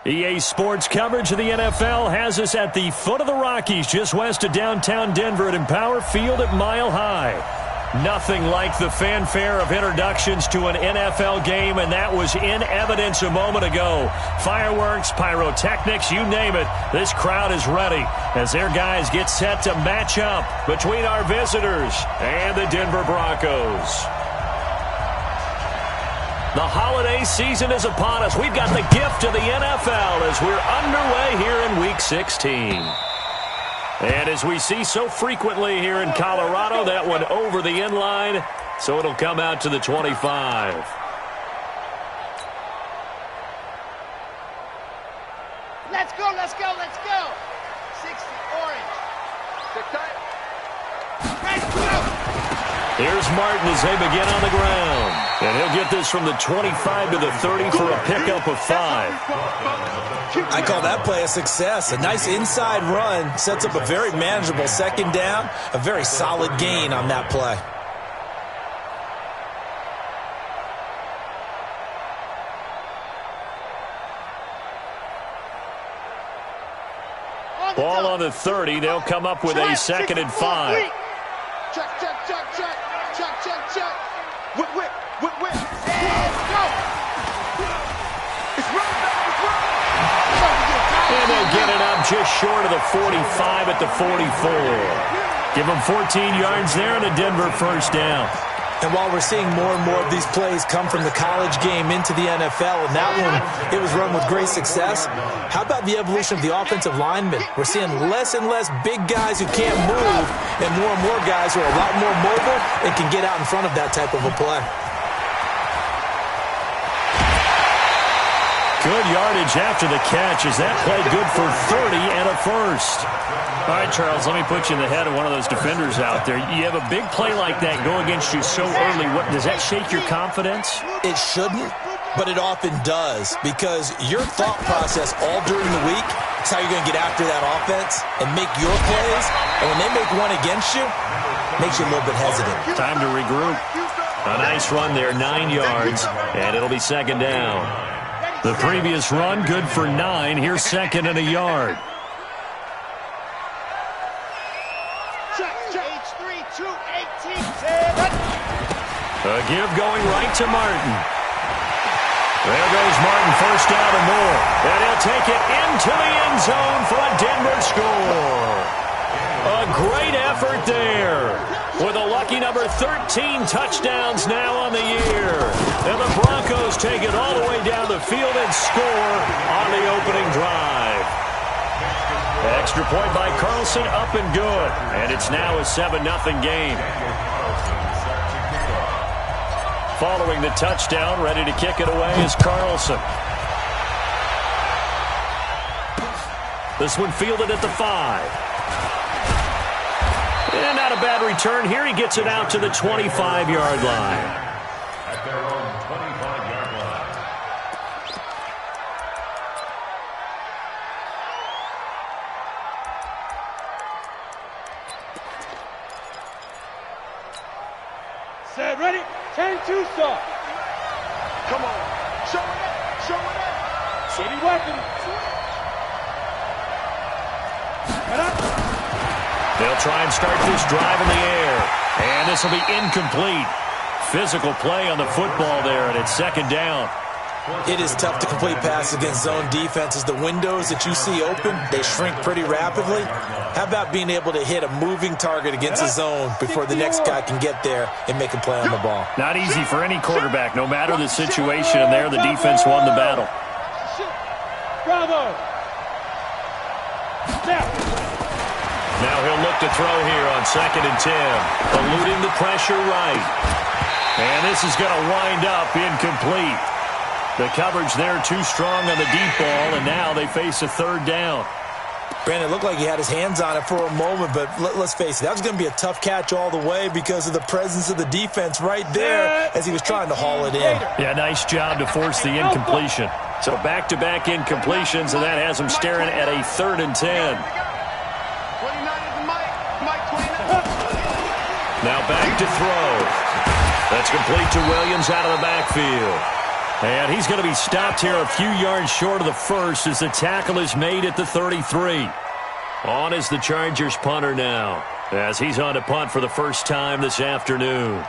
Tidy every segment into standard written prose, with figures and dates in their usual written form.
EA Sports coverage of the NFL has us at the foot of the Rockies, just west of downtown Denver at Empower Field at Mile High. Nothing like the fanfare of introductions to an NFL game, and that was in evidence a moment ago. Fireworks, pyrotechnics, you name it. This crowd is ready as their guys get set to match up between our visitors and the Denver Broncos. The holiday season is upon us. We've got the gift of the NFL as we're underway here in Week 16. And as we see so frequently here in Colorado, that one over the end line, so it'll come out to the 25. Let's go, let's go, let's go. 60, orange. Let's go. Here's Martin as they begin on the ground. And he'll get this from the 25 to the 30 for a pickup of 5. I call that play a success. A nice inside run sets up a very manageable second down. A very solid gain on that play. Ball on the 30. They'll come up with a 2nd and 5. Check, check, check, check. Check, check, check. Whip, whip, whip, whip. Let's go. It's running back, it's running. And they'll get it up just short of the 45 at the 44. Give them 14 yards there and a Denver first down. And while we're seeing more and more of these plays come from the college game into the NFL, and that one, it was run with great success, how about the evolution of the offensive linemen? We're seeing less and less big guys who can't move and more guys who are a lot more mobile and can get out in front of that type of a play. Good yardage after the catch as that played good for 30 and a first. All right, Charles, let me put you in the head of one of those defenders out there. You have a big play like that go against you so early. What does that shake your confidence? It shouldn't, but it often does because your thought process all during the week is how you're going to get after that offense and make your plays. And when they make one against you, it makes you a little bit hesitant. Time to regroup. A nice run there, 9 yards, and it'll be 2nd down. The previous run, good for 9. Here's 2nd and a yard. A give going right to Martin. There goes Martin, first down and more. And he'll take it into the end zone for a Denver score. A great effort there. With a lucky number 13 touchdowns now on the year. And the Broncos take it all the way down the field and score on the opening drive. Extra point by Carlson, up and good. And it's now a 7-0 game. Following the touchdown, ready to kick it away is Carlson. This one fielded at the 5. And not a bad return here. He gets it out to the 25-yard line. At their own 25-yard line. Set, ready? 10-2 start. Come on. Show it up. Show it up. City weapon. Get up. They'll try and start this drive in the air. And this will be incomplete. Physical play on the football there, and it's 2nd down. It is tough to complete passes against zone defenses. The windows that you see open, they shrink pretty rapidly. How about being able to hit a moving target against a zone before the next guy can get there and make a play on the ball? Not easy for any quarterback, no matter the situation, and there the defense won the battle. Bravo. Now he'll look to throw here on 2nd and 10. Eluding the pressure right. And this is going to wind up incomplete. The coverage there too strong on the deep ball, and now they face a 3rd down. Brandon, it looked like he had his hands on it for a moment, but let's face it, that was going to be a tough catch all the way because of the presence of the defense right there as he was trying to haul it in. Yeah, nice job to force the incompletion. So back-to-back incompletions, and that has him staring at a 3rd and 10. Now back to throw. That's complete to Williams out of the backfield. And he's going to be stopped here a few yards short of the first as the tackle is made at the 33. On is the Chargers punter now, as he's on to punt for the first time this afternoon.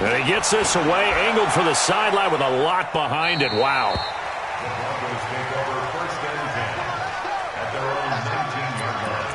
And he gets this away, angled for the sideline with a lot behind it. Wow. The Broncos take over 1st and 10 at their own 19-yard line.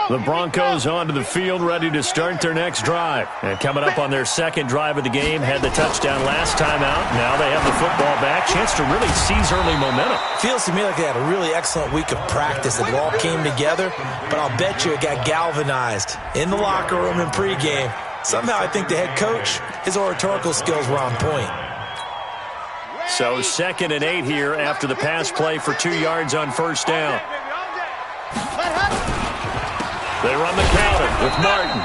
The Broncos onto the field, ready to start their next drive. And coming up on their second drive of the game, had the touchdown last time out. Now they have the football back. Chance to really seize early momentum. Feels to me like they had a really excellent week of practice. It all came together, but I'll bet you it got galvanized in the locker room in pregame. Somehow I think the head coach, his oratorical skills were on point. So 2nd and 8 here after the pass play for 2 yards on first down. They run the counter with Martin.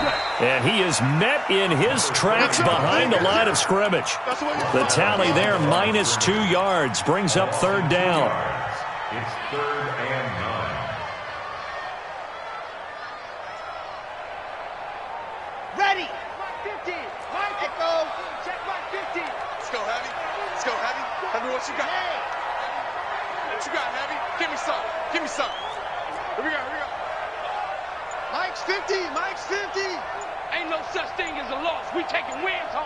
And he is met in his tracks behind the line of scrimmage. The tally there, -2 yards, brings up 3rd down. It's 3rd and 9. Ready. 50. Mike, echo. Check my 50. Let's go, Heavy. Let's go, Heavy. Heavy, what you got? What you got, Heavy? Give me some. Give me some. Here we go, here we go. Mike's 50. Mike's 50. Ain't no such thing as a loss. We taking wins home.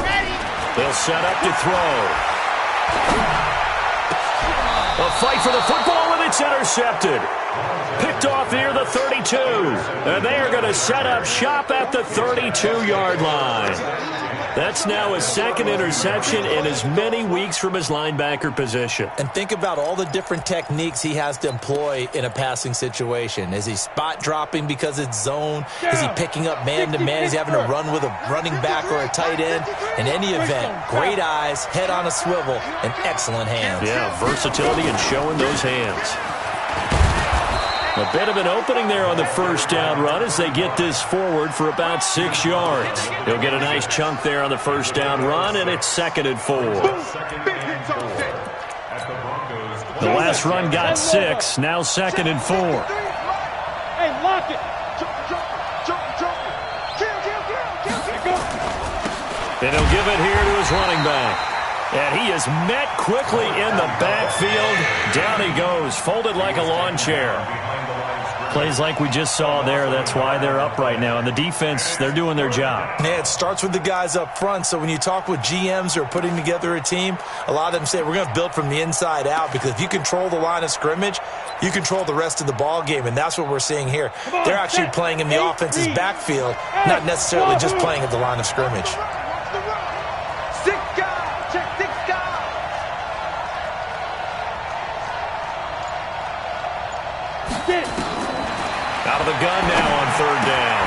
Ready. They'll set up to throw. A fight for the football, and it's intercepted. Picked off near the 32. And they are going to set up shop at the 32-yard line. That's now his 2nd interception in as many weeks from his linebacker position. And think about all the different techniques he has to employ in a passing situation. Is he spot dropping because it's zone? Is he picking up man-to-man? Is he having to run with a running back or a tight end? In any event, great eyes, head on a swivel, and excellent hands. Yeah, versatility and showing those hands. A bit of an opening there on the first down run as they get this forward for about 6 yards. He'll get a nice chunk there on the first down run, and it's 2nd and 4. The last run got 6, now 2nd and 4. Hey, lock it. Jump. Kill. And he'll give it here to his running back. And he is met quickly in the backfield. Down he goes, folded like a lawn chair. Plays like we just saw there. That's why they're up right now. And the defense, they're doing their job. Yeah, it starts with the guys up front. So when you talk with GMs who are putting together a team, a lot of them say we're going to build from the inside out, because if you control the line of scrimmage, you control the rest of the ball game, and that's what we're seeing here. They're actually playing in the offense's backfield, not necessarily just playing at the line of scrimmage. 6 guys. Check 6 guys. Get it. Out of the gun now on 3rd down.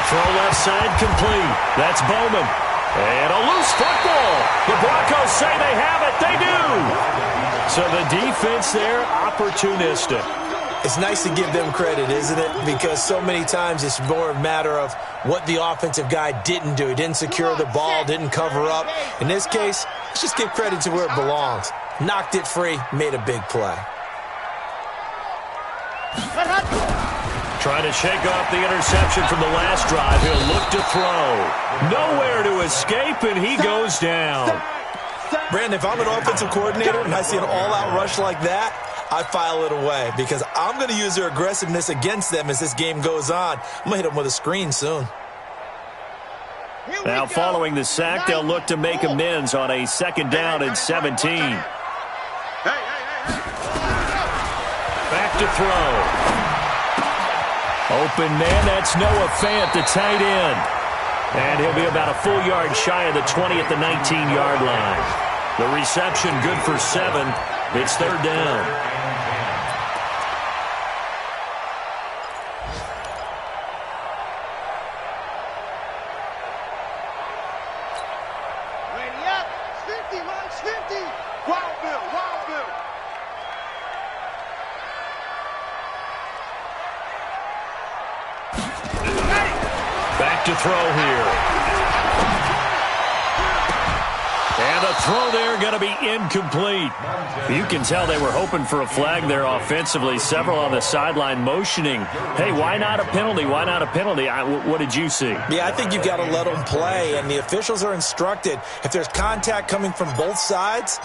Throw left side complete. That's Bowman. And a loose football. The Broncos say they have it. They do. So the defense there, opportunistic. It's nice to give them credit, isn't it? Because so many times it's more a matter of what the offensive guy didn't do. He didn't secure the ball, didn't cover up. In this case, let's just give credit to where it belongs. Knocked it free, made a big play. Trying to shake off the interception from the last drive. He'll look to throw. Nowhere to escape, and he goes down. Brandon, if I'm an offensive coordinator and I see an all-out rush like that, I file it away, because I'm going to use their aggressiveness against them as this game goes on. I'm going to hit them with a screen soon. Now following the sack, they'll look to make amends on a 2nd down and 17. Back to throw. Open man, that's Noah Fant, the tight end. And he'll be about a full yard shy of the 20 at the 19-yard line. The reception good for 7. It's 3rd down. Back to throw here. throw there going to be incomplete. You can tell they were hoping for a flag there offensively. Several on the sideline motioning, hey, why not a penalty? Why not a penalty? What did you see? Yeah, I think you've got to let them play, and the officials are instructed. If there's contact coming from both sides,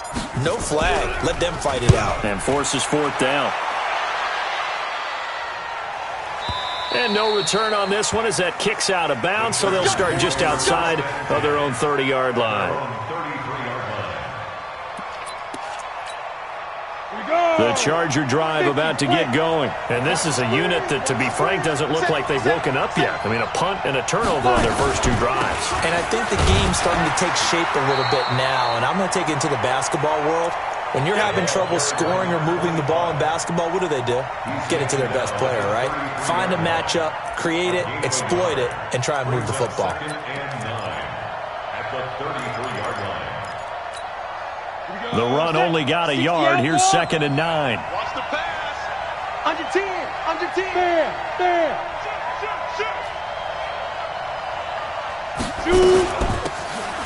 no flag. Let them fight it out. And forces fourth down. And no return on this one as that kicks out of bounds, so they'll start just outside of their own 30-yard line. The Charger drive about to get going. And this is a unit that, to be frank, doesn't look like they've woken up yet. I mean, a punt and a turnover on their first two drives. And I think the game's starting to take shape a little bit now, and I'm going to take it into the basketball world. When you're having trouble scoring or moving the ball in basketball, what do? Get it to their best player, right? Find a matchup, create it, exploit it, and try and move the football. The run only got a yard. Here's 2nd and 9. Watch the pass. Under 10. Under 10. There.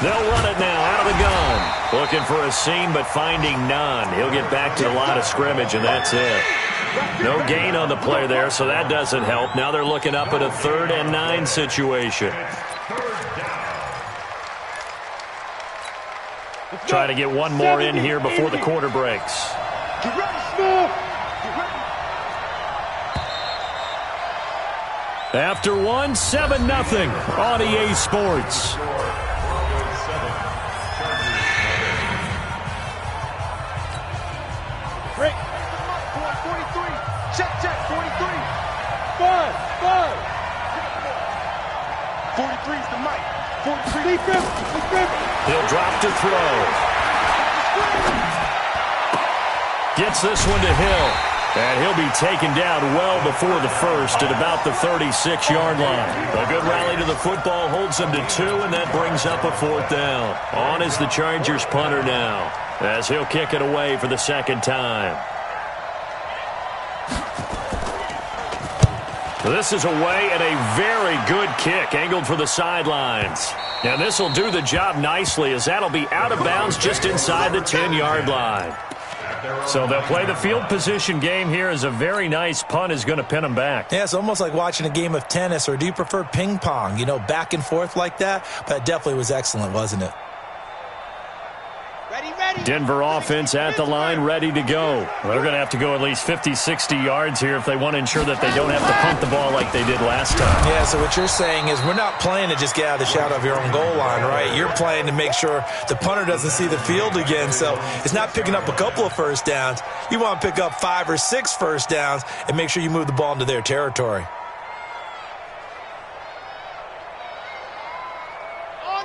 They'll run it now out of the gun. Looking for a seam, but finding none. He'll get back to the line of scrimmage, and that's it. No gain on the play there, so that doesn't help. Now they're looking up at a 3rd and 9 situation. Try to get one more in here before the quarter breaks. After one, 7-0 on EA Sports. Break. 43. Check. 43. 43 is the mic. 43. He'll drop to throw. Gets this one to Hill. And he'll be taken down well before the first at about the 36-yard line. A good rally to the football holds them to 2, and that brings up a 4th down. On is the Chargers punter now, as he'll kick it away for the 2nd time. This is away and a very good kick, angled for the sidelines. And this will do the job nicely, as that'll be out of bounds just inside the 10-yard line. So they'll play the field position game here, as a very nice punt is going to pin them back. Yeah, it's almost like watching a game of tennis, or do you prefer ping pong? You know, back and forth like that? But it definitely was excellent, wasn't it? Denver offense at the line, ready to go. They're going to have to go at least 50, 60 yards here if they want to ensure that they don't have to punt the ball like they did last time. Yeah, so what you're saying is we're not playing to just get out of the shadow of your own goal line, right? You're playing to make sure the punter doesn't see the field again. So it's not picking up a couple of first downs. You want to pick up 5 or 6 first downs and make sure you move the ball into their territory.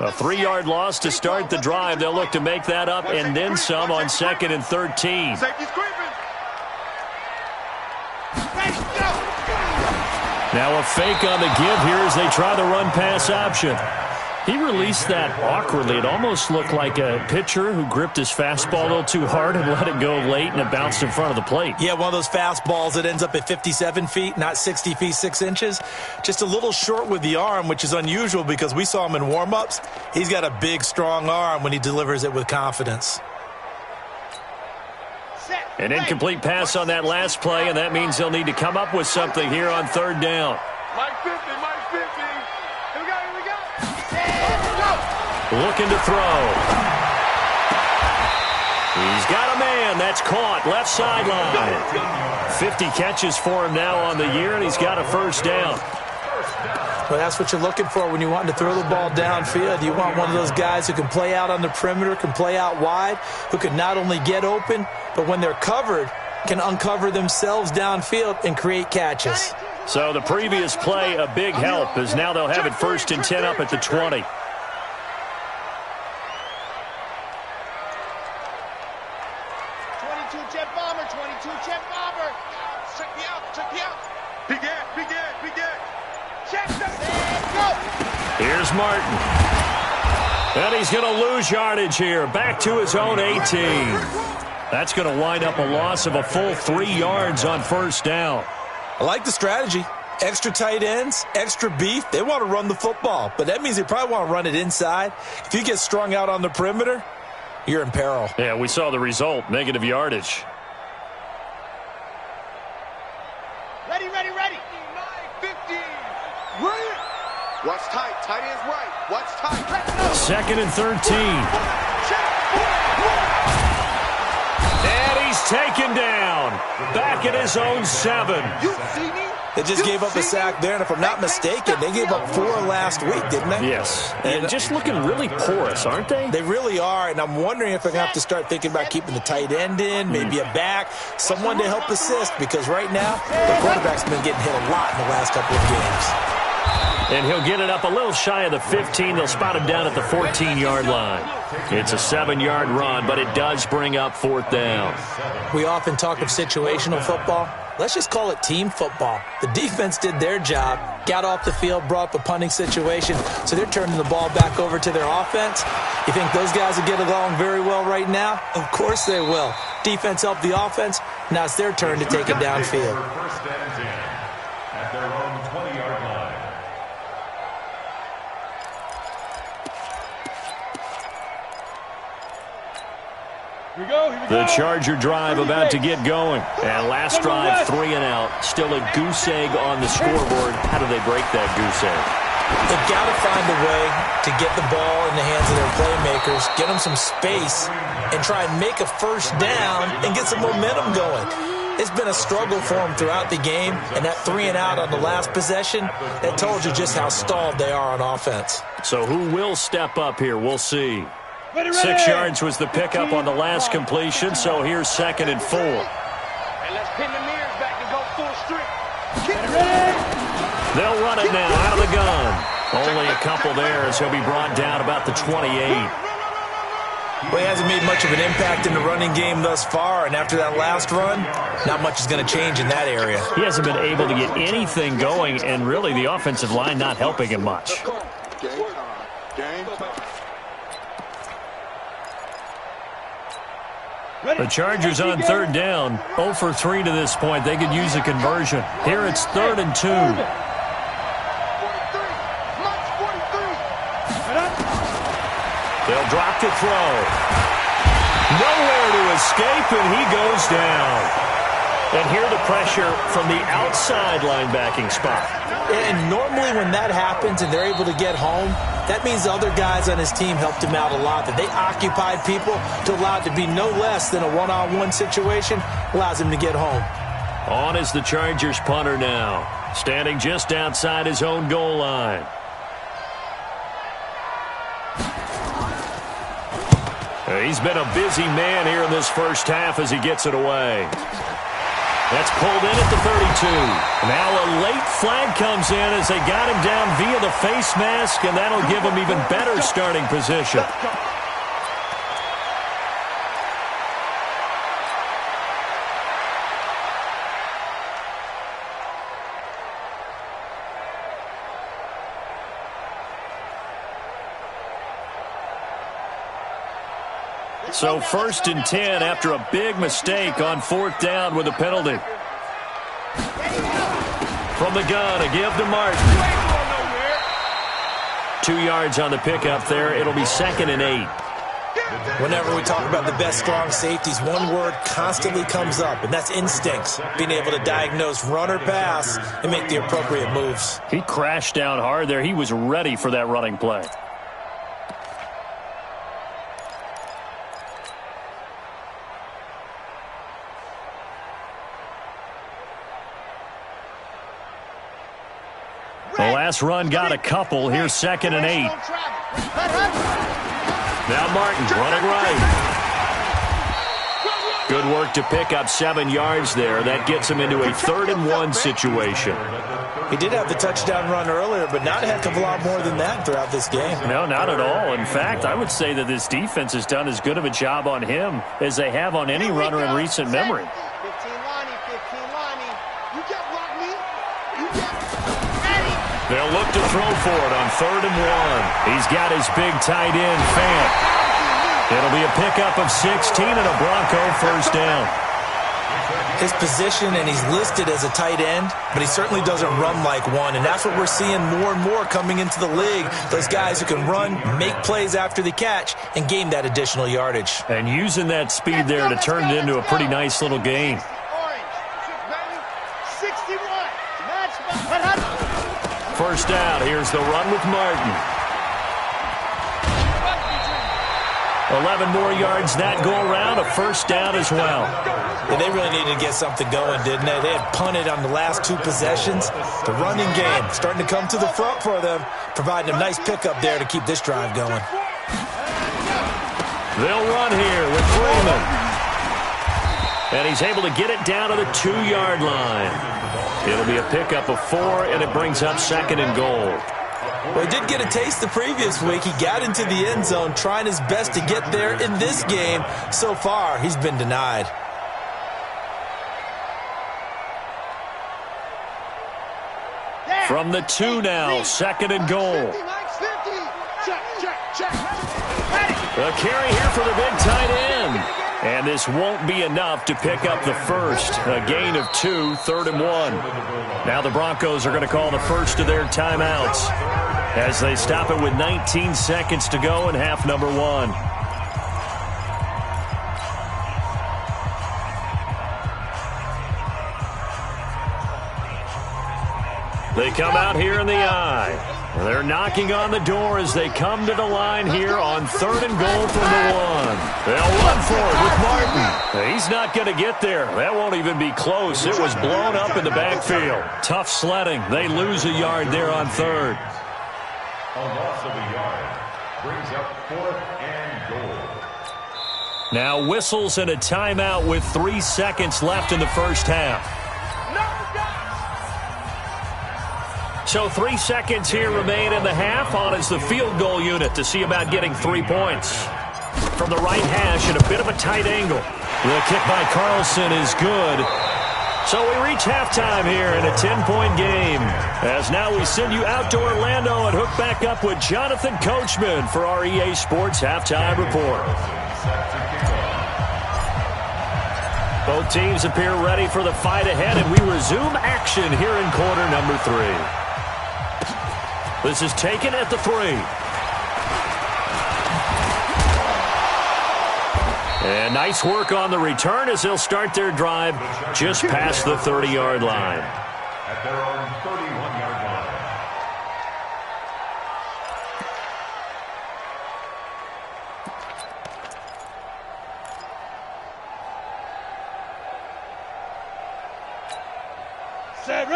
A 3-yard loss to start the drive. They'll look to make that up and then some on 2nd and 13. Now a fake on the give here as they try the run-pass option. He released that awkwardly. It almost looked like a pitcher who gripped his fastball a little too hard and let it go late, and it bounced in front of the plate. Yeah, one of those fastballs that ends up at 57 feet, not 60 feet, 6 inches. Just a little short with the arm, which is unusual because we saw him in warm-ups. He's got a big, strong arm when he delivers it with confidence. An incomplete pass on that last play, and that means they'll need to come up with something here on 3rd down. Mike 50. Looking to throw. He's got a man. That's caught. Left sideline. 50 catches for him now on the year, and he's got a first down. Well, that's what you're looking for when you want to throw the ball downfield. You want one of those guys who can play out on the perimeter, can play out wide, who can not only get open, but when they're covered, can uncover themselves downfield and create catches. So the previous play, a big help, as now they'll have it 1st and 10 up at the 20. Here's Martin. And he's going to lose yardage here. Back to his own 18. That's going to wind up a loss of a full 3 yards on 1st down. I like the strategy. Extra tight ends, extra beef. They want to run the football, but that means they probably want to run it inside. If you get strung out on the perimeter, you're in peril. Yeah, we saw the result, negative yardage. Ready. 50. Right. Watch tight. Tight end's right. Watch tight. 2nd and 13. And he's taken down. Back at his own 7. You see me? They just gave up a sack there, and if I'm not mistaken, they gave up 4 last week, didn't they? Yes. And just looking really porous, aren't they? They really are, and I'm wondering if they're going to have to start thinking about keeping the tight end in, maybe a back, someone to help assist, because right now, the quarterback's been getting hit a lot in the last couple of games. And he'll get it up a little shy of the 15. They'll spot him down at the 14-yard line. It's a 7-yard run, but it does bring up 4th down. We often talk of situational football. Let's just call it team football. The defense did their job, got off the field, brought up a punting situation, so they're turning the ball back over to their offense. You think those guys will get along very well right now? Of course they will. Defense helped the offense. Now it's their turn to take it downfield. First and 10 at their own 20-yard line. Here we go. The Charger drive about to get going. And last drive, 3 and out. Still a goose egg on the scoreboard. How do they break that goose egg? They've got to find a way to get the ball in the hands of their playmakers, get them some space, and try and make a first down and get some momentum going. It's been a struggle for them throughout the game, and that 3 and out on the last possession, that told you just how stalled they are on offense. So who will step up here? We'll see. Ready. 6 yards was the pickup on the last completion, so here's 2nd and 4. And let's pin the mirrors back and go full strip. Ready. They'll run it now out of the gun. Only a couple there as he'll be brought down about the 28. Well, he hasn't made much of an impact in the running game thus far, and after that last run, not much is going to change in that area. He hasn't been able to get anything going, and really the offensive line not helping him much. Game time. The Chargers on 3rd down, 0 for 3 to this point. They could use a conversion. Here it's 3rd and 2. 43. March 43. They'll drop to throw. Nowhere to escape, and he goes down. And here the pressure from the outside linebacking spot. And normally when that happens and they're able to get home, that means the other guys on his team helped him out a lot, that they occupied people to allow it to be no less than a one-on-one situation, allows him to get home. On is the Chargers punter now, standing just outside his own goal line. He's been a busy man here in this first half as he gets it away. That's pulled in at the 32. Now a late flag comes in as they got him down via the face mask, and that'll give him even better starting position. So 1st and 10 after a big mistake on 4th down with a penalty. From the gun, a give to Martin. 2 yards on the pickup there. It'll be 2nd and 8. Whenever we talk about the best strong safeties, one word constantly comes up, and that's instincts. Being able to diagnose run or pass and make the appropriate moves. He crashed down hard there. He was ready for that running play. The last run got a couple. Here's 2nd and 8. Now Martin running right. Good work to pick up 7 yards there. That gets him into a 3rd and 1 situation. He did have the touchdown run earlier, but not a heck of a lot more than that throughout this game. No, not at all. In fact, I would say that this defense has done as good of a job on him as they have on any runner in recent memory. 15 Lonnie. You can't block me. You can't. They'll look to throw for it on 3rd and 1. He's got his big tight end, Fant. It'll be a pickup of 16 and a Bronco first down. his position, and he's listed as a tight end, but he certainly doesn't run like one, and that's what we're seeing more and more coming into the league. Those guys who can run, make plays after the catch, and gain that additional yardage. And using that speed there to turn it into a pretty nice little game. First down, here's the run with Martin. 11 more yards that go around, a first down as well. Yeah, they really needed to get something going, didn't they? They had punted on the last two possessions. The running game starting to come to the front for them, providing a nice pickup there to keep this drive going. They'll run here with Freeman. And he's able to get it down to the 2-yard line. It'll be a pickup of 4, and it brings up 2nd and goal. Well, he did get a taste the previous week. He got into the end zone, trying his best to get there in this game. So far, he's been denied. From the 2 now, 2nd and goal. A carry here for the big tight end. And this won't be enough to pick up the first. A gain of 2, 3rd and 1. Now the Broncos are going to call the first of their timeouts as they stop it with 19 seconds to go in half number 1. They come out here in the eye. They're knocking on the door as they come to the line here on 3rd and goal from the 1. They'll run for it with Martin. He's not going to get there. That won't even be close. It was blown up in the backfield. Tough sledding. They lose a yard there on 3rd. A loss of a yard brings up 4th and goal. Now whistles and a timeout with 3 seconds left in the first half. So 3 seconds here remain in the half. On is the field goal unit to see about getting 3 points. From the right hash at a bit of a tight angle. The kick by Carlson is good. So we reach halftime here in a 10-point game. As now we send you out to Orlando and hook back up with Jonathan Coachman for our EA Sports Halftime Report. Both teams appear ready for the fight ahead, and we resume action here in quarter number 3. This is taken at the 3. And nice work on the return as they'll start their drive just past the 30-yard line. At their own 31-yard line.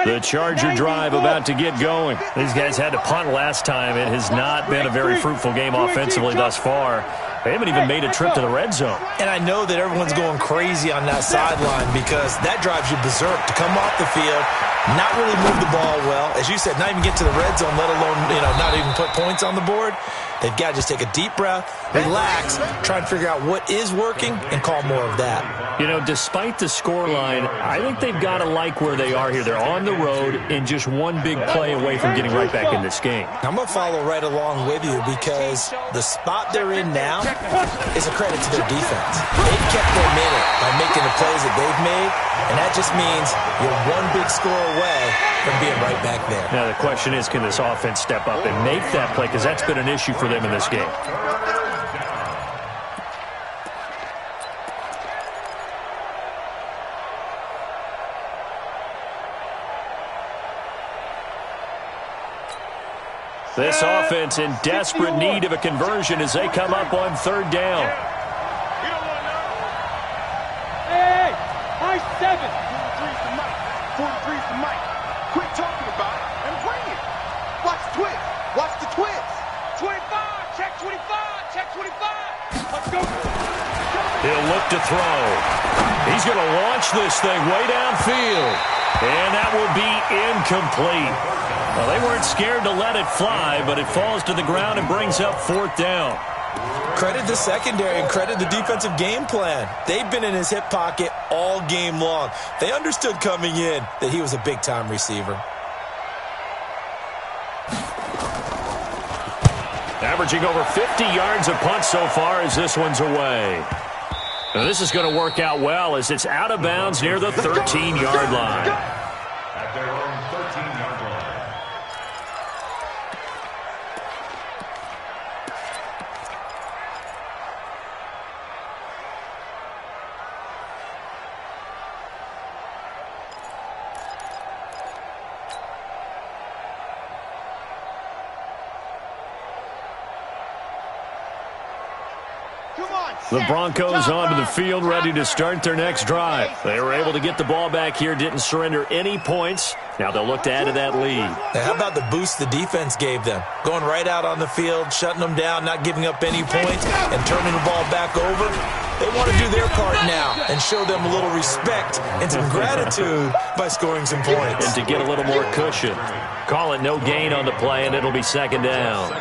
The Charger drive about to get going. These guys had to punt last time. It has not been a very fruitful game offensively thus far. They haven't even made a trip to the red zone. And I know that everyone's going crazy on that sideline because that drives you berserk to come off the field, not really move the ball well. As you said, not even get to the red zone, let alone, not even put points on the board. They've got to just take a deep breath, relax, try and figure out what is working, and call more of that. Despite the scoreline, I think they've got to like where they are here. They're on the road and just one big play away from getting right back in this game. I'm going to follow right along with you because the spot they're in now is a credit to their defense. They've kept their minute by making the plays that they've made, and that just means you're one big score away from being right back there. Now the question is, can this offense step up and make that play? Because that's been an issue for them in this game. This offense in desperate need of a conversion as they come up on 3rd down. Hey, high 7. 43's the mic. 43's the mic. Quit talking about it and bring it. Watch the twist. Watch the twist. 25. Check 25. Check 25. Let's go. He'll look to throw. He's going to launch this thing way downfield. And that will be incomplete. Well, they weren't scared to let it fly, but it falls to the ground and brings up 4th down. Credit the secondary and credit the defensive game plan. They've been in his hip pocket all game long. They understood coming in that he was a big-time receiver. Averaging over 50 yards a punt so far as this one's away. This is going to work out well as it's out of bounds near the 13-yard line. At their own 13-yard line. The Broncos onto the field, ready to start their next drive. They were able to get the ball back here, didn't surrender any points. Now they'll look to add to that lead. Now, how about the boost the defense gave them? Going right out on the field, shutting them down, not giving up any points, and turning the ball back over. They want to do their part now and show them a little respect and some gratitude by scoring some points. And to get a little more cushion. Call it no gain on the play, and it'll be second down.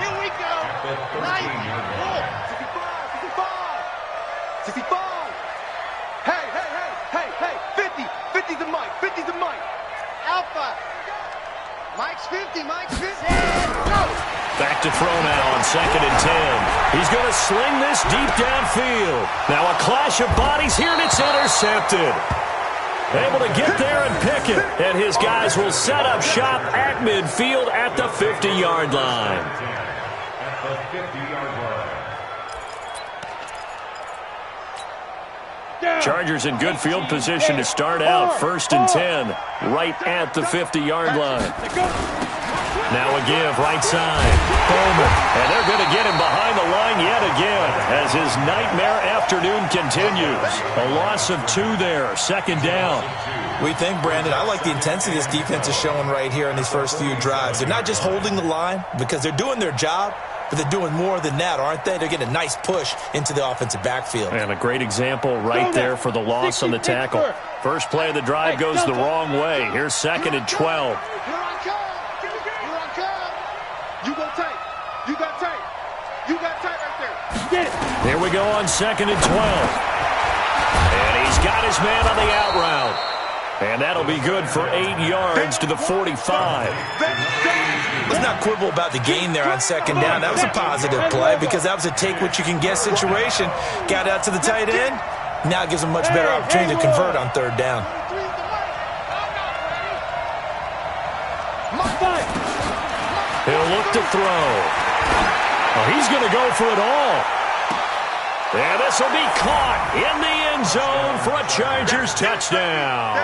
Here we go. 65. Hey. 50 the mic. 50 the mic. Alpha. Mike's 50. Mike's 50. Go. Back to throw now on 2nd and 10. He's going to sling this deep downfield. Now a clash of bodies here, and it's intercepted. Able to get there and pick it. And his guys will set up shop at midfield at the 50-yard line. At the 50-yard line. Chargers in good field position to start out. 1st and 10, right at the 50-yard line. Now a give, right side. Bowman. And they're going to get him behind the line yet again as his nightmare afternoon continues. A loss of 2 there, 2nd down. We think, Brandon, I like the intensity this defense is showing right here in these first few drives. They're not just holding the line because they're doing their job, but they're doing more than that, aren't they? They're getting a nice push into the offensive backfield. And a great example right there for the loss on the tackle. First play of the drive goes the wrong way. Here's 2nd and 12. You go tight. You got tight. You got tight right there. Get it. Here we go on 2nd and 12. And he's got his man on the out route. And that'll be good for 8 yards to the 45. Let's not quibble about the gain there on 2nd down. That was a positive play because that was a take-what-you-can-get situation. Got out to the tight end. Now it gives them a much better opportunity to convert on 3rd down. He'll look to throw. Oh, he's going to go for it all. And this will be caught in the end zone for a Chargers touchdown.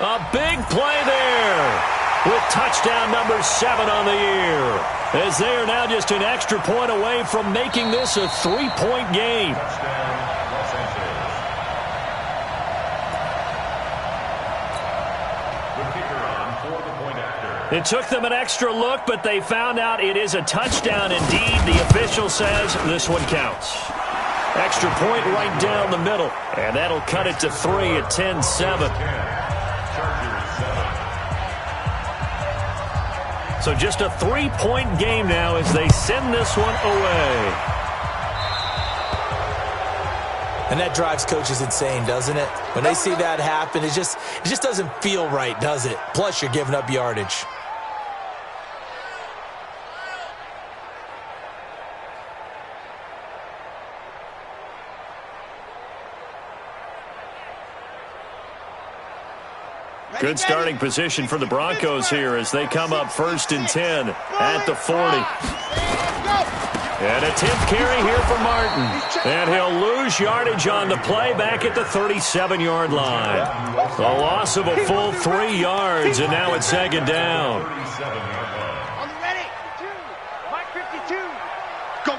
A big play there with touchdown number 7 on the year. As they are now just an extra point away from making this a 3-point game. It took them an extra look, but they found out it is a touchdown indeed. The official says this one counts. Extra point right down the middle, and that'll cut it to 3 at 10-7. So just a 3-point game now as they send this one away. And that drives coaches insane, doesn't it? When they see that happen, it just doesn't feel right, does it? Plus, you're giving up yardage. Good starting position for the Broncos here as they come up 1st and 10 at the 40. And a tip carry here for Martin. And he'll lose yardage on the play back at the 37-yard line. A loss of a full 3 yards, and now it's 2nd down. On the ready. Mike 52. Go.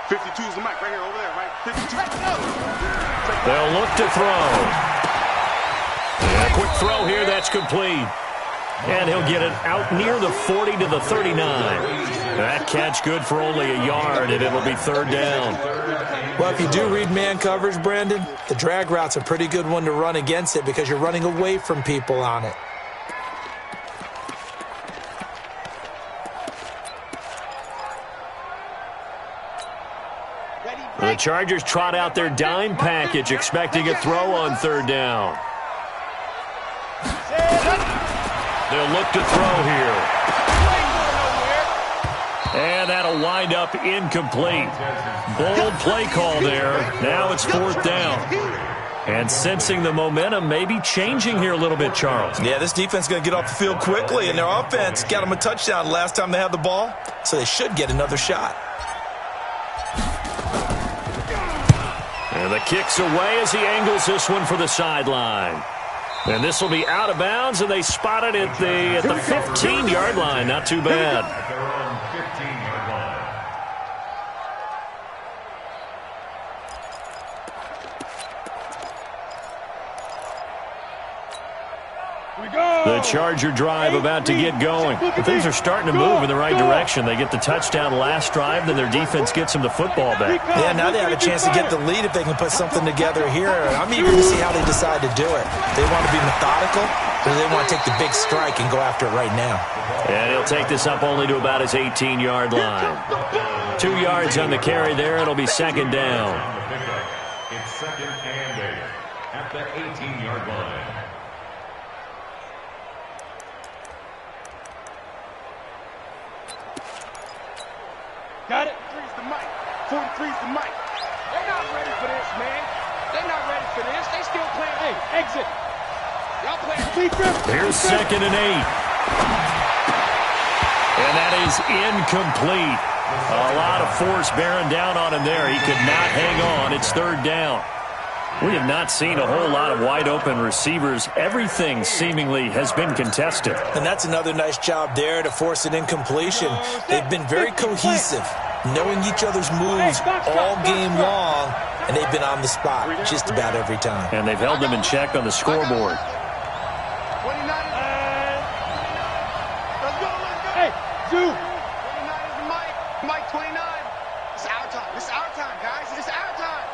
52 is the mic right here over there, right? 52. Let's go. They'll look to throw. And a quick throw here, that's complete. And he'll get it out near the 40 to the 39. That catch good for only a yard, and it'll be 3rd down. Well, if you do read man coverage, Brandon, the drag route's a pretty good one to run against it because you're running away from people on it. The Chargers trot out their dime package, expecting a throw on 3rd down. They'll look to throw here. And that'll wind up incomplete. Bold play call there. Now it's 4th down. And sensing the momentum may be changing here a little bit, Charles. Yeah, this defense is going to get off the field quickly, and their offense got them a touchdown last time they had the ball, so they should get another shot. And the kick's away as he angles this one for the sideline. And this will be out of bounds, and they spot it at the 15-yard line. Not too bad. At their own 15-yard line. The Charger drive about to get going. But things are starting to move in the right direction. They get the touchdown last drive, then their defense gets them the football back. Yeah, now they have a chance to get the lead if they can put something together here. I'm eager to see how they decide to do it. They want to be methodical, or they want to take the big strike and go after it right now. And he'll take this up only to about his 18-yard line. 2 yards on the carry there. It'll be 2nd down. It's 2nd and 8 at the 18-yard line. Got it? 43's the mic. 43's the mic. They're not ready for this, man. They're not ready for this. They still playing. Hey, exit. Y'all playing. Here's 2nd and 8. And that is incomplete. A lot of force bearing down on him there. He could not hang on. It's 3rd down. We have not seen a whole lot of wide-open receivers. Everything seemingly has been contested. And that's another nice job there to force an incompletion. They've been very cohesive, knowing each other's moves all game long, and they've been on the spot just about every time. And they've held them in check on the scoreboard. 29. Let's go. Hey, Zoo. 29 is the mic. Mic 29. It's our time. It's our time, guys. It's our time.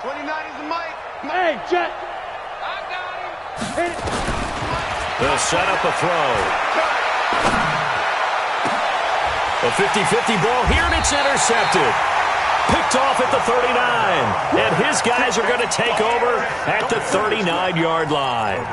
29 is the mic. Hey, Jet. I got him. Hit it. They'll set up a throw. A 50-50 ball here, and it's intercepted. Picked off at the 39. And his guys are going to take over at the 39-yard line.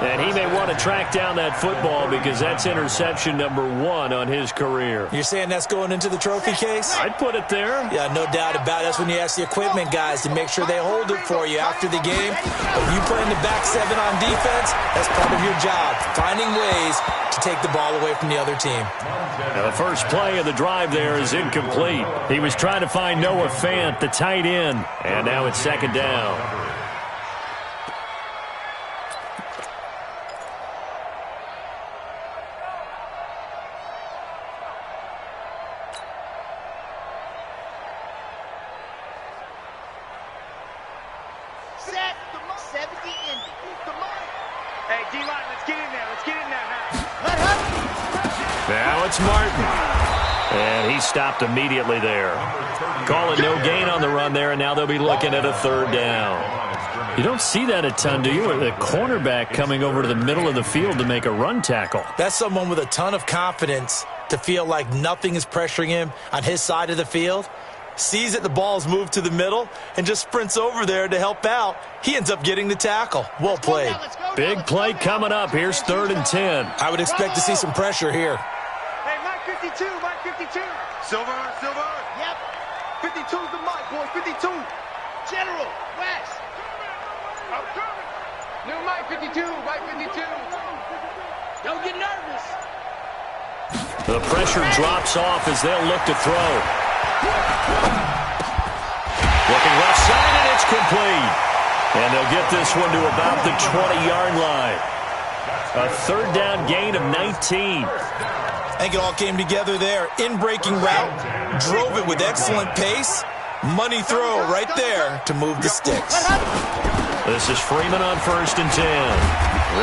And he may want to track down that football because that's interception number 1 on his career. You're saying that's going into the trophy case? I'd put it there. Yeah, no doubt about it. That's when you ask the equipment guys to make sure they hold it for you after the game. If you play in the back 7 on defense, that's part of your job, finding ways to take the ball away from the other team. Now the first play of the drive there is incomplete. He was trying to find Noah Fant, the tight end, and now it's 2nd down. Set. 70 ending. Hey, D-line, let's get in there. Let's get in there now. Now it's Martin. And he stopped immediately there. Calling no gain on the run there, and now they'll be looking at a 3rd down. You don't see that a ton, do you? The cornerback coming over to the middle of the field to make a run tackle. That's someone with a ton of confidence to feel like nothing is pressuring him on his side of the field. Sees that the ball's moved to the middle and just sprints over there to help out. He ends up getting the tackle. Well played. Big play coming up. Here's 3rd and 10. I would expect to see some pressure here. Hey, Mike 52, Mike 52. Silver. Yep. 52's the mic, boy. 52. General, West. New Mike 52, Mike 52. Don't get nervous. The pressure drops off as they'll look to throw. Looking left side, and it's complete. And they'll get this one to about the 20-yard line. A 3rd down gain of 19. I think it all came together there. In-breaking route, drove it with excellent pace. Money throw right there to move the sticks. This is Freeman on 1st and 10.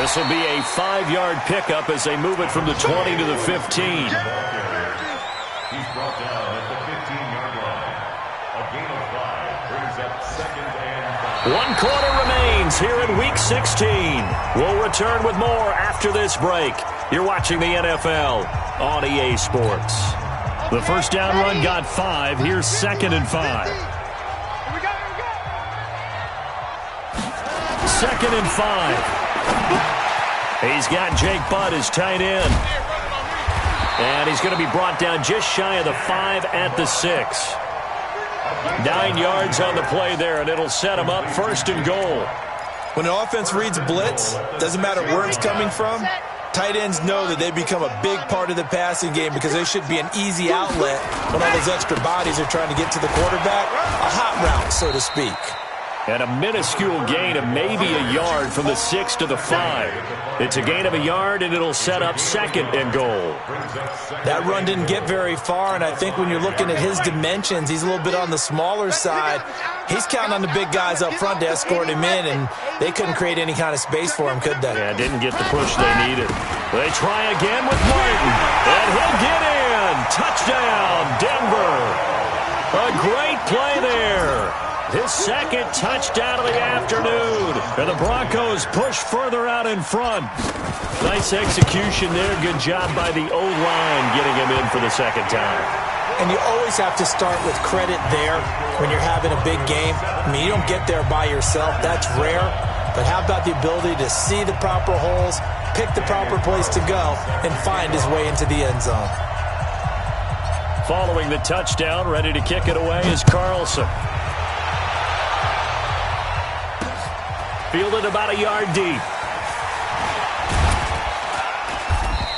This will be a 5-yard pickup as they move it from the 20 to the 15. He's brought down at the 15-yard line. A gain of 5 brings up 2nd and 5. 1 quarter remains here in Week 16. We'll return with more after this break. You're watching the NFL on EA Sports. The first down run got 5. Here's 2nd and 5. 2nd and 5. He's got Jake Butt as tight end. And he's going to be brought down just shy of the 5 at the 6. 9 yards on the play there, and it'll set him up 1st and goal. When an offense reads blitz, doesn't matter where it's coming from, tight ends know that they become a big part of the passing game because they should be an easy outlet when all those extra bodies are trying to get to the quarterback. A hot route, so to speak. And a minuscule gain of maybe a yard from the 6 to the 5. It's a gain of a yard, and it'll set up 2nd and goal. That run didn't get very far, and I think when you're looking at his dimensions, he's a little bit on the smaller side. He's counting on the big guys up front to escort him in, and they couldn't create any kind of space for him, could they? Yeah, didn't get the push they needed. They try again with Martin, and he'll get in. Touchdown, Denver. A great play there. His 2nd touchdown of the afternoon. And the Broncos push further out in front. Nice execution there. Good job by the O-line getting him in for the 2nd time. And you always have to start with credit there when you're having a big game. I mean, you don't get there by yourself. That's rare. But how about the ability to see the proper holes, pick the proper place to go, and find his way into the end zone? Following the touchdown, ready to kick it away is Carlson. Fielded about a yard deep.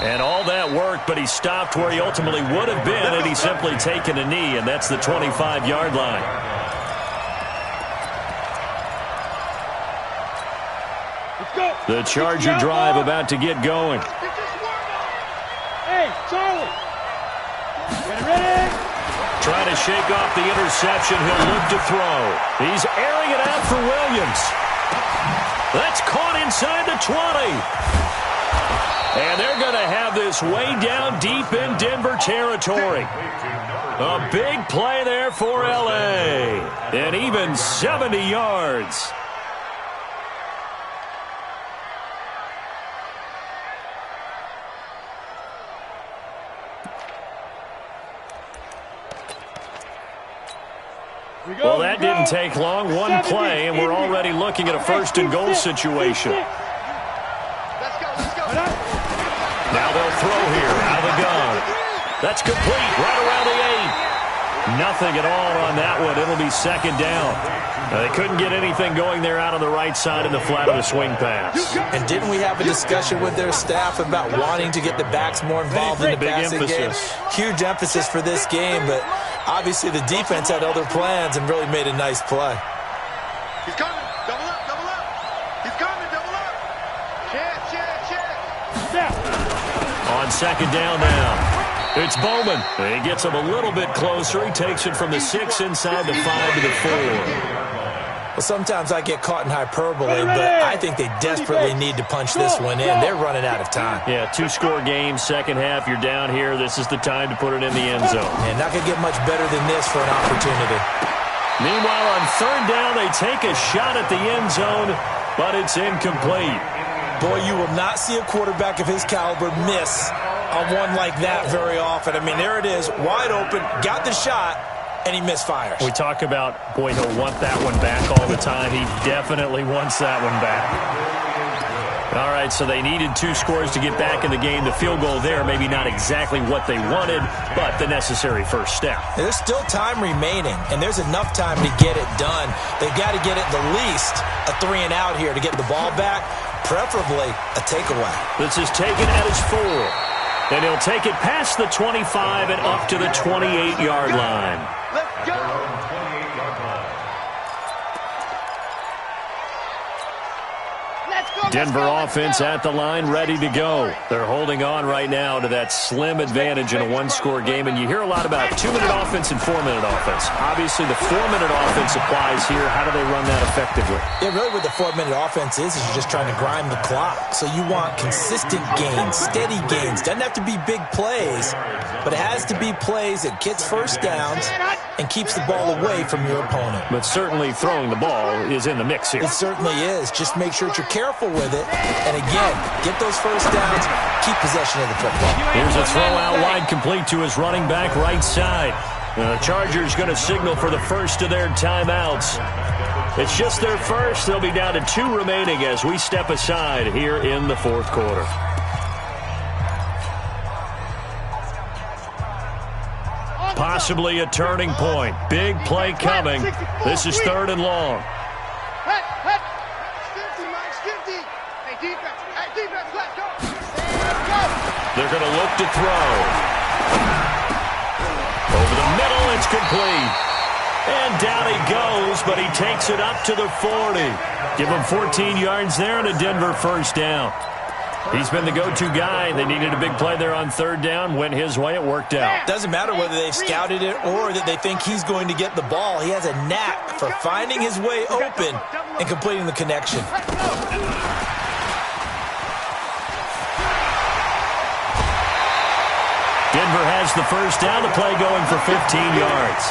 And all that work, but he stopped where he ultimately would have been had he simply taken a knee, and that's the 25-yard line. The Charger drive about to get going. Hey, Charlie. Get ready. Trying to shake off the interception. He'll look to throw. He's airing it out for Williams. That's caught inside the 20. And they're going to have this way down deep in Denver territory. A big play there for L.A. And even 70 yards. Well, that didn't take long. One play, and we're already looking at a 1st and goal situation. Now they'll throw here out of the gun. That's complete right around the 8. Nothing at all on that one. It'll be 2nd down. They couldn't get anything going there out on the right side in the flat of the swing pass. And didn't we have a discussion with their staff about wanting to get the backs more involved in the passing game? Huge emphasis for this game, but obviously the defense had other plans and really made a nice play. He's coming. Double up, double up. He's coming, double up. Check. On 2nd down now. It's Bowman. He gets him a little bit closer. He takes it from the 6 inside the 5 to the 4. Well, sometimes I get caught in hyperbole, but I think they desperately need to punch this one in. They're running out of time. Yeah, 2-score game, 2nd half. You're down here. This is the time to put it in the end zone. And not going to get much better than this for an opportunity. Meanwhile, on 3rd down, they take a shot at the end zone, but it's incomplete. Boy, you will not see a quarterback of his caliber miss on one like that very often. I mean, there it is, wide open, got the shot, and he misfires. We talk about, boy, he'll want that one back all the time. He definitely wants that one back. All right, so they needed 2 scores to get back in the game. The field goal there, maybe not exactly what they wanted, but the necessary first step. There's still time remaining, and there's enough time to get it done. They've got to get at the least a 3 and out here to get the ball back, preferably a takeaway. This is taken at his 4. And he'll take it past the 25 and up to the 28-yard line. Let's go. Denver offense at the line, ready to go. They're holding on right now to that slim advantage in a 1-score game. And you hear a lot about 2-minute offense and 4-minute offense. Obviously, the 4-minute offense applies here. How do they run that effectively? Yeah, really what the 4-minute offense is you're just trying to grind the clock. So you want consistent gains, steady gains. Doesn't have to be big plays, but it has to be plays that gets first downs and keeps the ball away from your opponent. But certainly throwing the ball is in the mix here. It certainly is. Just make sure that you're careful with it. And again, get those first downs, keep possession of the football. Here's a throw out wide, complete to his running back right side. The Chargers going to signal for the first of their timeouts. It's just their first. They'll be down to 2 remaining as we step aside here in the 4th quarter. possibly a turning point. Big play coming. This is 3rd and long. They're going to look to throw. Over the middle, it's complete. And down he goes, but he takes it up to the 40. Give him 14 yards there and a Denver first down. He's been the go-to guy. They needed a big play there on 3rd down. Went his way. It worked out. Doesn't matter whether they've scouted it or that they think he's going to get the ball. He has a knack for finding his way open and completing the connection. Denver has the first down. The play going for 15 yards.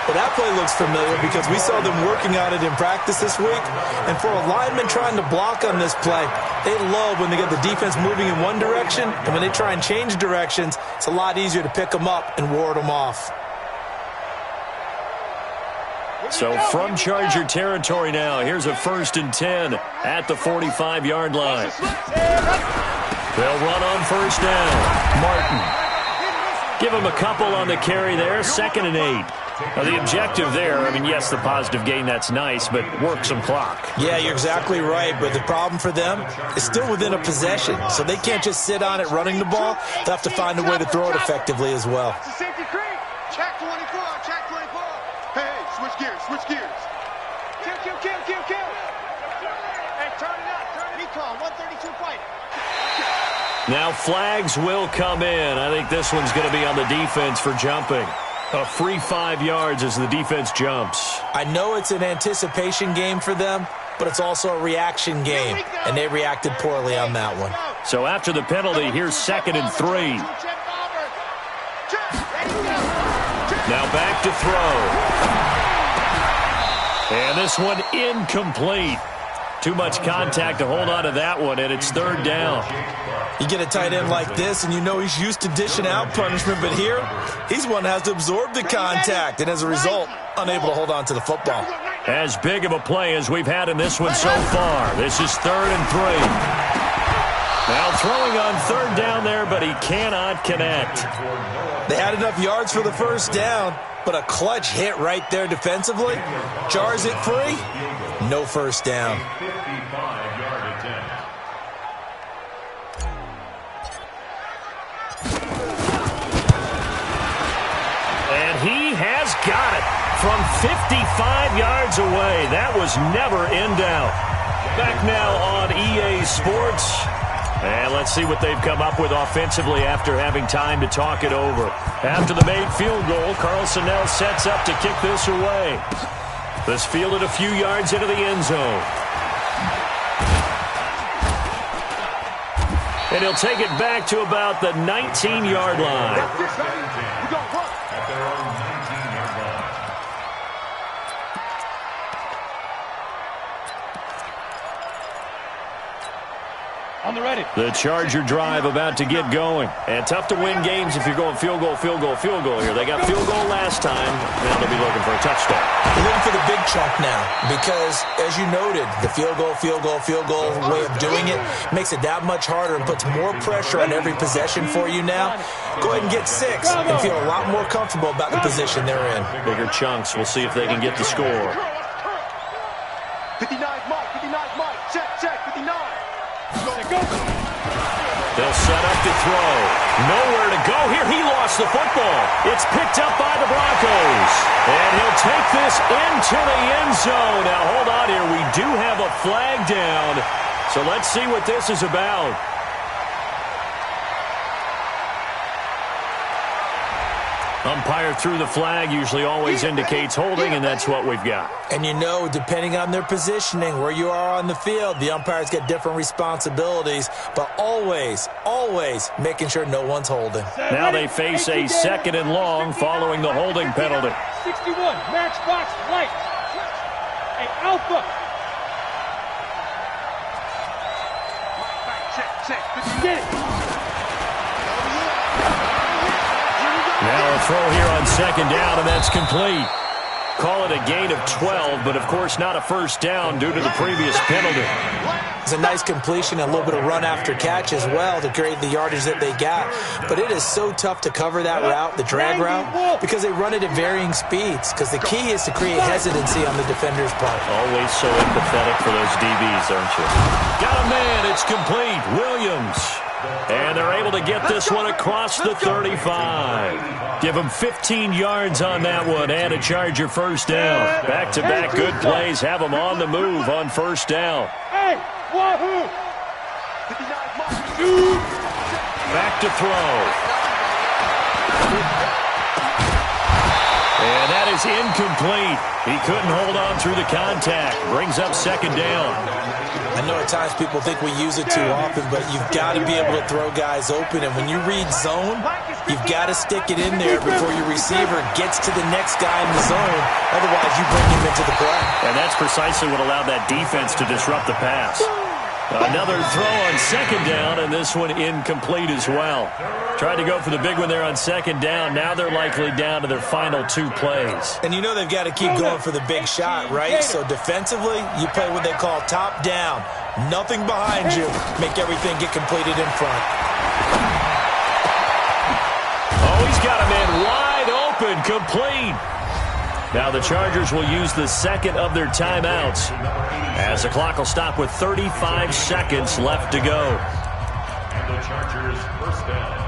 Well, that play looks familiar because we saw them working on it in practice this week. And for a lineman trying to block on this play, they love when they get the defense moving in one direction. And when they try and change directions, it's a lot easier to pick them up and ward them off. So from Charger territory now, here's a 1st and 10 at the 45-yard line. They'll run on 1st down. Martin. Give him a couple on the carry there. 2nd and 8. Now, the objective there, I mean, yes, the positive gain, that's nice, but work some clock. Yeah, you're exactly right, but the problem for them is still within a possession, so they can't just sit on it running the ball. They'll have to find a way to throw it effectively as well. Check 24, check 24. Hey, switch gears, switch gears. Kill. Hey, turn it up, turn it. Recall, 132 fight. Now flags will come in. I think this one's going to be on the defense for jumping. A free 5 yards as the defense jumps. I know it's an anticipation game for them, but it's also a reaction game, and they reacted poorly on that one. So after the penalty, here's 2nd and 3. Now back to throw. And this one incomplete. Too much contact to hold on to that one, and it's 3rd down. You get a tight end like this, and you know he's used to dishing out punishment, but here, he's one that has to absorb the contact, and as a result, unable to hold on to the football. As big of a play as we've had in this one so far. This is 3rd and 3. Now throwing on 3rd down there, but he cannot connect. They had enough yards for the first down, but a clutch hit right there defensively. Jars it free, no first down. And he has got it from 55 yards away. That was never in doubt. Back now on EA Sports. And let's see what they've come up with offensively after having time to talk it over. After the made field goal, Carlson now sets up to kick this away. This fielded a few yards into the end zone. And he'll take it back to about the 19-yard line. At their own 19-yard line. On the ready. The Charger drive about to get going. And tough to win games if you're going field goal here. They got field goal last time. Now they'll be looking for a touchdown. They're looking for the big chunk now because, as you noted, the field goal way of doing it makes it that much harder and puts more pressure on every possession for you now. Go ahead and get 6 and feel a lot more comfortable about the position they're in. Bigger chunks. We'll see if they can get the score. 59 Mike, check, 59. They'll set up to throw. Nowhere to go here. He lost the football. It's picked up by the Broncos. And he'll take this into the end zone. Now, hold on here. We do have a flag down. So let's see what this is about. Umpire threw the flag, usually always indicates holding, and that's what we've got. And you know, depending on their positioning, where you are on the field, the umpires get different responsibilities, but always making sure no one's holding. Now they face a 2nd and long following the holding penalty. 61, matchbox light. Hey, Alpha. Check. Get it. Now a throw here on 2nd down, and that's complete. Call it a gain of 12, but of course not a first down due to the previous penalty. It's a nice completion and a little bit of run after catch as well to create the yardage that they got. But it is so tough to cover that route, the drag route, because they run it at varying speeds. Because the key is to create hesitancy on the defender's part. Always so empathetic for those DBs, aren't you? Got a man. It's complete. Williams. And they're able to get this one across the 35. Give them 15 yards on that one and a Charger first down. Back-to-back good plays have them on the move on first down. Hey, wahoo! Back to throw. And that is incomplete. He couldn't hold on through the contact. Brings up second down. I know at times people think we use it too often, but you've got to be able to throw guys open. And when you read zone, you've got to stick it in there before your receiver gets to the next guy in the zone. Otherwise, you bring him into the play. And that's precisely what allowed that defense to disrupt the pass. Another throw on second down, and this one incomplete as well. Tried to go for the big one there on second down. Now they're likely down to their final 2 plays. And you know they've got to keep going for the big shot, right? So defensively, you play what they call top down. Nothing behind you. Make everything get completed in front. Oh, he's got a man wide open, complete. Now the Chargers will use the second of their timeouts as the clock will stop with 35 seconds left to go. And the Chargers first down.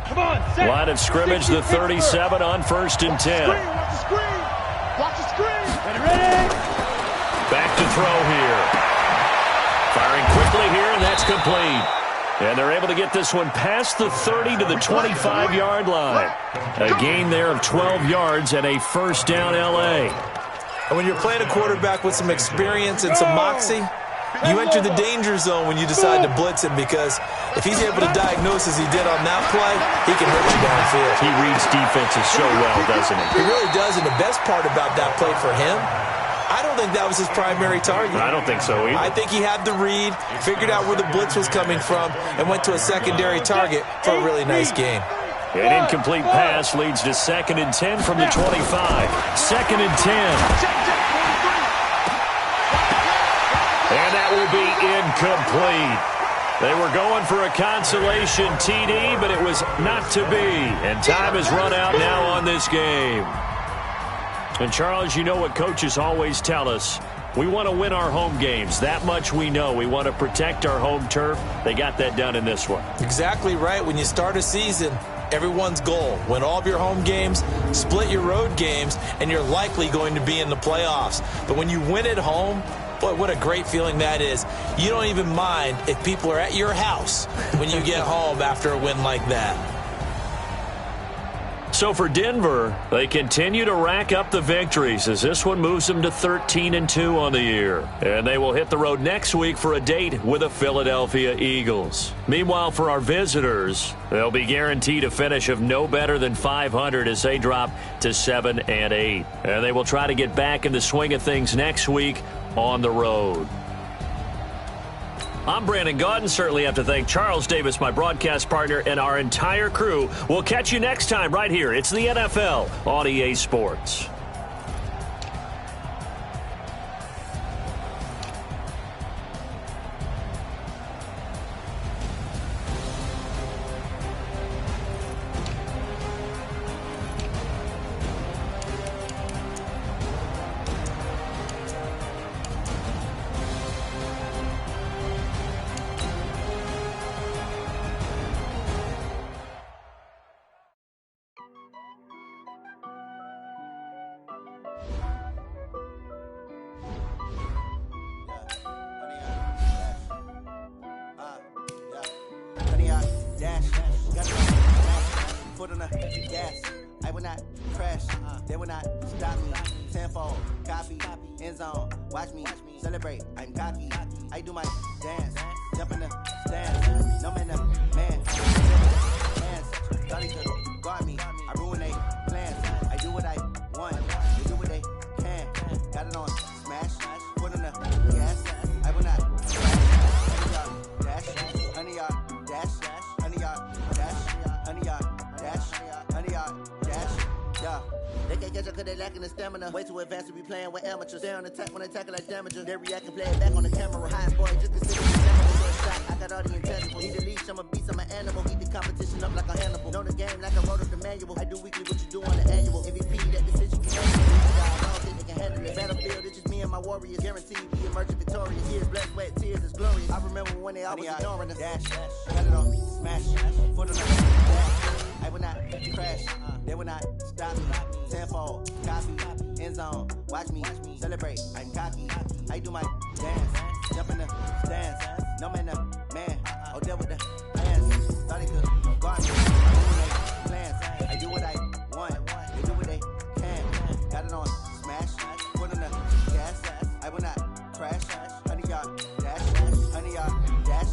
Come on, set. Line of scrimmage, the 37 on 1st and 10. Watch the screen. Watch the screen. Ready? Back to throw here. Firing quickly here, and that's complete. And they're able to get this one past the 30 to the 25-yard line. A gain there of 12 yards and a first down L.A. And when you're playing a quarterback with some experience and some moxie, you enter the danger zone when you decide to blitz him, because if he's able to diagnose as he did on that play, he can hurt you downfield. He reads defenses so well, doesn't he? He really does, and the best part about that play for him, I don't think that was his primary target. I don't think so either. I think he had the read, figured out where the blitz was coming from, and went to a secondary target for a really nice game. An incomplete pass leads to 2nd and 10 from the 25. 2nd and 10. And that will be incomplete. They were going for a consolation TD, but it was not to be. And time has run out now on this game. And, Charles, you know what coaches always tell us. We want to win our home games. That much we know. We want to protect our home turf. They got that done in this one. Exactly right. When you start a season, everyone's goal: win all of your home games, split your road games, and you're likely going to be in the playoffs. But when you win at home, boy, what a great feeling that is. You don't even mind if people are at your house when you get home after a win like that. So for Denver, they continue to rack up the victories as this one moves them to 13-2 on the year. And they will hit the road next week for a date with the Philadelphia Eagles. Meanwhile, for our visitors, they'll be guaranteed a finish of no better than 500 as they drop to 7-8. And they will try to get back in the swing of things next week on the road. I'm Brandon Gaudin. Certainly have to thank Charles Davis, my broadcast partner, and our entire crew. We'll catch you next time right here. It's the NFL on EA Sports. Foot on the gas, I will not crash, they will not stop me. Tenfold, copy, end zone, watch me celebrate. I'm cocky, I do my dance, jump in the stands, no man, man, hands, thought he could guard me. I ruin they plans, I do what I want, they do what they can. Got it on smash, foot on the gas, I will not crash. 100 yard dash, 100 yard dash, 100 yard dash. They can't catch up cause they lacking the stamina. Way too advanced to be playing with amateurs. Stay on attack when they tackle like damager. They react and play it back on the camera. High boy, just consider me shot. I got all the intangibles. Need a leash, I'm a beast, I'm an animal. Eat the competition up like a Hannibal. Know the game like I wrote up the manual. I do weekly what you do on the annual. MVP, that decision can handle it. I don't think they can handle it. Battlefield, it's just me and my warriors. Guaranteed we emerging victorious. Years, blood, sweat, tears, it's glorious. I remember when they always ignoring us. Dash, cut it off, smash, foot on the dash. I will not crash, they will not stop me. Tenfold, copy, end zone, watch me celebrate. I'm cocky, I do my dance, jump in the stands. No man, man, oh, deal with the hands. Thought he could guard me. Plans, I do what I want, they do what they can. Got it on, smash, foot on the gas. I will not crash, 100-yard dash, 100-yard dash,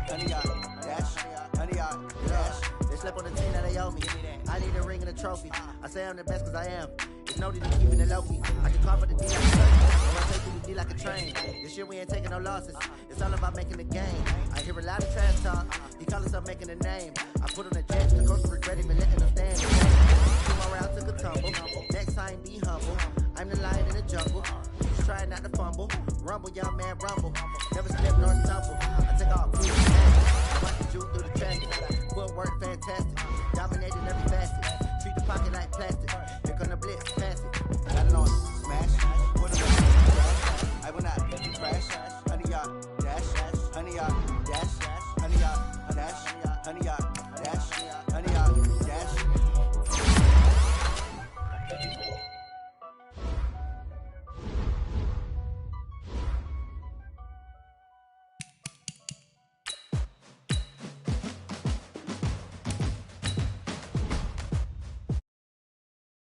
100-yard dash, 100-yard dash. They slept on the team that they owe me. I need a ring and a trophy. I say I'm the best cause I am. It's noted in keeping it low-key. I can carve for the D like a turkey. I run take through the D like a train. This year we ain't taking no losses. It's all about making the game. I hear a lot of trash talk. He call himself making a name. I put on the jets. The coach regret even letting them stand. 2 more rounds took a tumble. Next time be humble. I'm the lion in the jungle. Just try not to fumble. Rumble, young man, rumble. Never slip nor stumble. I take off. I watch the juke through the track. Footwork fantastic.